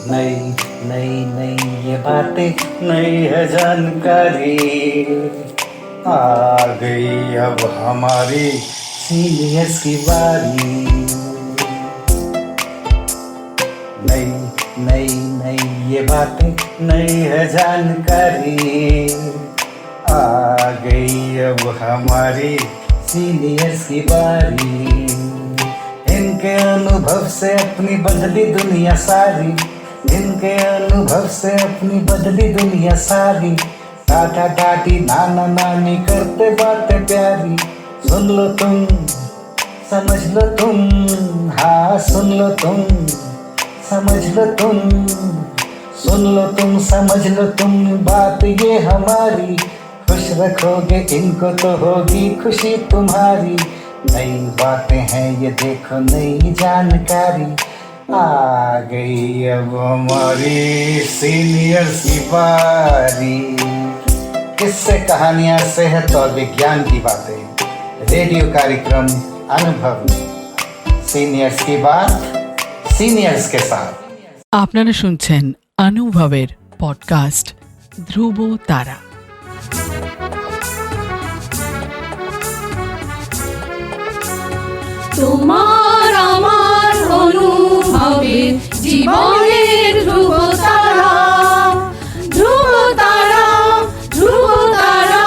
नई नई नई ये बातें नई है जानकारी आ गई अब हमारी सीनियर्स की बारी। नई नई नई ये बातें नई है जानकारी आ गई अब हमारी सीनियर्स की बारी। इनके अनुभव से अपनी बदली दुनिया सारी, इनके अनुभव से अपनी बदली दुनिया सारी। टाटा टाटी नाना नानी करते बातें प्यारी। सुन लो तुम, समझ लो तुम, हाँ सुन लो तुम, समझ लो तुम, सुन लो तुम, समझ लो तुम, बात ये हमारी। खुश रखोगे इनको तो होगी खुशी तुम्हारी। नई बातें हैं ये देखो नई जानकारी आ गई अब हमारी सीनियर्स की बारी। किस्से कहानियां सेहत और विज्ञान की बातें, रेडियो कार्यक्रम अनुभव, सीनियर्स की बात सीनियर्स के साथ। আপনারা শুনছেন অনুভবের পডকাস্ট ধ্রুব তারা। তোমার আমার অনুভবের জীবনের ধ্রুব তারা, ধ্রুব তারা, ধ্রুব তারা,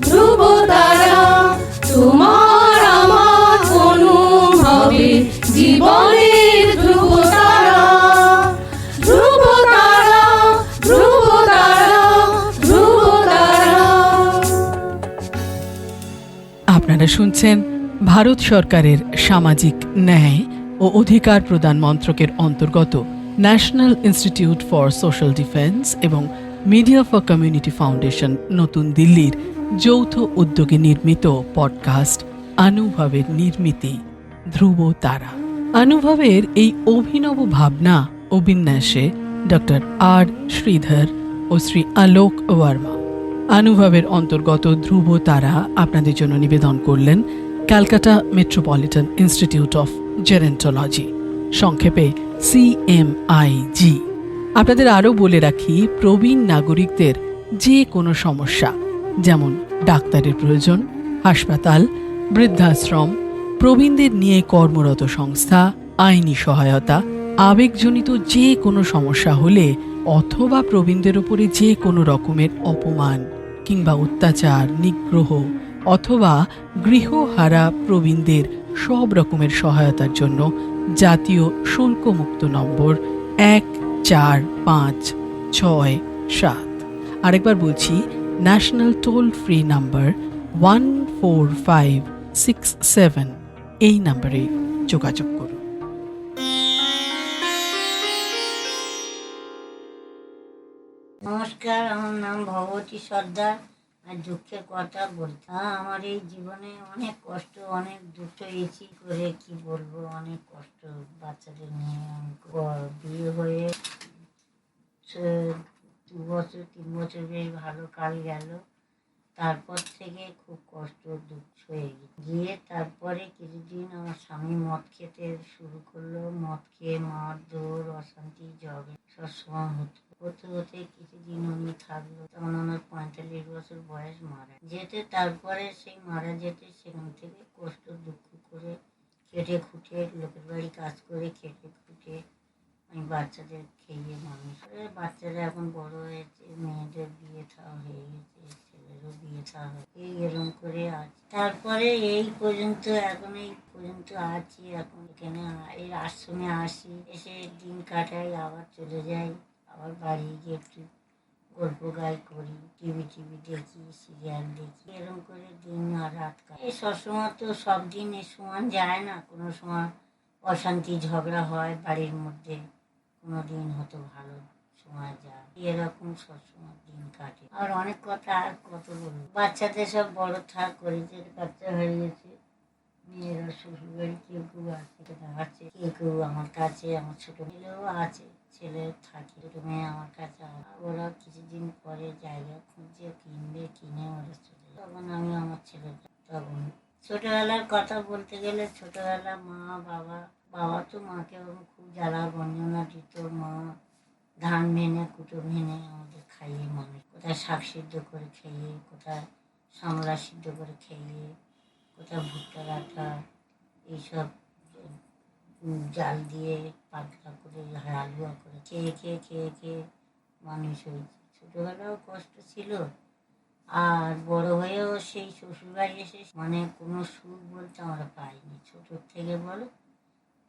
ধ্রুব তারা। তোমার আমার অনুভবের জীবনের ধ্রুব তারা, ধ্রুব তারা, ধ্রুব তারা, ধ্রুব তারা। আপনারা শুনছেন ভারত সরকারের সামাজিক ন্যায় ও অধিকার প্রদান মন্ত্রকের অন্তর্গত national institute for social defence এবং মিডিয়া ফর কমিউনিটি ফাউন্ডেশন নতুন দিল্লির যৌথ উদ্যোগে নির্মিত পডকাস্ট অনুভবের নির্মিতি ধ্রুব তারা। অনুভবের এই অভিনব ভাবনা ও বিন্যাসে ডক্টর আর শ্রীধর ও শ্রী আলোক ওয়ার্মা। অনুভবের অন্তর্গত ধ্রুব তারা আপনাদের জন্য নিবেদন করলেন Calcutta metropolitan institute of gerontology, সংক্ষেপে CMIG। আপনাদের আরও বলে রাখি, প্রবীণ নাগরিকদের যে কোনো সমস্যা, যেমন ডাক্তারের প্রয়োজন, হাসপাতাল, বৃদ্ধাশ্রম, প্রবীণদের নিয়ে কর্মরত সংস্থা, আইনি সহায়তা, আবেগজনিত যে কোনো সমস্যা হলে অথবা প্রবীণদের উপরে যে কোনো রকমের অপমান কিংবা অত্যাচার, নিগ্রহ অথবা গৃহহারা প্রবীণদের সব রকমের সহায়তার জন্য জাতীয় শুল্কমুক্ত নম্বর 145667। আরেকবার বলছি, ন্যাশনাল টোল ফ্রি নাম্বার 14567। এই নম্বরে যোগাযোগ করুন। নমস্কার, আমার নাম ভগবতী সর্দার। আর দুঃখের কথা বলতে, আমার এই জীবনে অনেক কষ্ট, অনেক দুঃখ হয়েছি করে কি বলবো, অনেক কষ্ট। বাচ্চাদের নিয়ে বিয়ে হয়ে 2 বছর 3 বছর বেশ ভালো কাল গেল। তারপর থেকে খুব কষ্ট দুঃখ হয়ে গিয়ে তারপরে কিছুদিন আমার স্বামী মদ খেতে শুরু করলো। মদ খেয়ে মারধর, অশান্তি, ঝগড়া সবসময় হতো। হতে হতে কিছুদিন উনি থাকলো, তখন ওনার 45 বছর বয়স, মারা যেতে। তারপরে সেই মারা যেতে সেখান থেকে কষ্ট দুঃখ করে খেটে খুঁটে লোকের বাড়ি কাজ করে খেটে খুঁটে আমি বাচ্চাদের খেয়ে মানুষ করে। বাচ্চারা এখন বড় হয়েছে, মেয়েদের বিয়ে থাওয়া হয়ে গেছে, ছেলেরও বিয়ে থাওয়া হয়ে এই এরকম করে আছে। তারপরে এই পর্যন্ত, এখন এই পর্যন্ত আছি। এখন এখানে এই আশ্রমে আসি, এসে দিন কাটাই, আবার চলে যাই, আবার বাড়ি গিয়ে একটু গল্প গাই করি, টিভি দেখি, সিরিয়াল দেখি, এরকম করে দিন আর রাত কাটে। এই সবসময় তো সব দিন এ সমান যায় না, কোনো সময় অশান্তি ঝগড়া হয় বাড়ির মধ্যে, কোনো দিন হয়তো ভালো সময় যায়, এরকম সবসময় দিন কাটে। আর অনেক কথা আর কত বলবো। বাচ্চাদের সব বড় থাক করেছে, বাচ্চা হয়ে গেছে, মেয়েরা শ্বশুর বাড়ি কেউ কেউ আছে, কেউ কেউ আমার কাছে, আমার ছোট মেয়েও আছে, ছেলে থাকে, ছোট মেয়ে আমার কাছে। ওরা কিছুদিন পরে জায়গা খুঁজে কিনবে, কিনে ওরা চলে যাবে। তখন আমি আমার ছেলেটা, তখন ছোটবেলার কথা বলতে গেলে, ছোটবেলা মা বাবা তো মাকে খুব জ্বালা গঞ্জনা দিত। মা ধান ভেনে কুটো ভেনে আমাদের খাইয়ে মানুষ, কোথায় শাক সিদ্ধ করে খেয়ে, কোথায় সামলা সিদ্ধ করে খেয়ে, কোথায় ভুট্টার আটা এইসব জাল দিয়ে পাতলা করে হালুয়া করে খেয়ে খেয়ে খেয়ে খেয়ে মানুষ হয়েছে। ছোটোবেলাও কষ্ট ছিল, আর বড় হয়েও সেই শ্বশুরবাড়ি এসে মানে কোনো সুখ বলতে আমরা পাইনি, ছোটোর থেকে বলো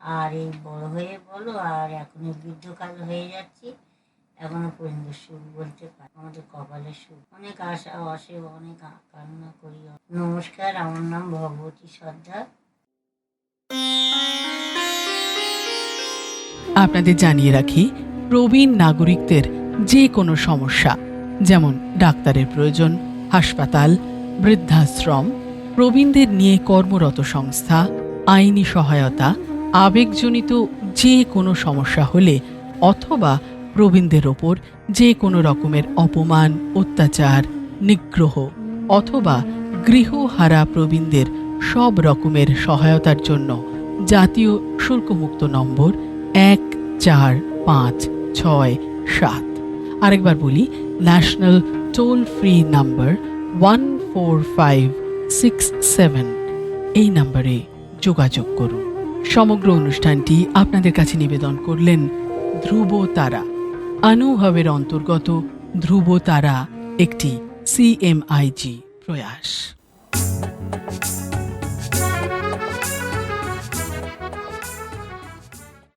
আর এই বড় হয়ে বলো, আর এখন বৃদ্ধকাল হয়ে যাচ্ছি, এখনো পর্যন্ত সুখ বলতে পারি আমাদের কপালের সুখ। অনেক আশা আসে, অনেক কান্না করি। নমস্কার, আমার নাম ভগবতী সর্দার। আপনাদের জানিয়ে রাখি, প্রবীণ নাগরিকদের যে কোনো সমস্যা, যেমন ডাক্তারের প্রয়োজন, হাসপাতাল, বৃদ্ধাশ্রম, প্রবীণদের নিয়ে কর্মরত সংস্থা, আইনি সহায়তা, আবেগজনিত যে কোনো সমস্যা হলে অথবা প্রবীণদের ওপর যে কোনো রকমের অপমান, অত্যাচার, নিগ্রহ অথবা গৃহহারা প্রবীণদের সব রকমের সহায়তার জন্য জাতীয় শুল্কমুক্ত নম্বর 145667, আরেকবার বলি, ন্যাশনাল টোল ফ্রি নাম্বার 14567, এই নম্বরে যোগাযোগ করুন। সমগ্র অনুষ্ঠানটি আপনাদের কাছে নিবেদন করলেন ধ্রুব তারা। অনুভবের অন্তর্গত ধ্রুব তারা একটি CMIG প্রয়াস।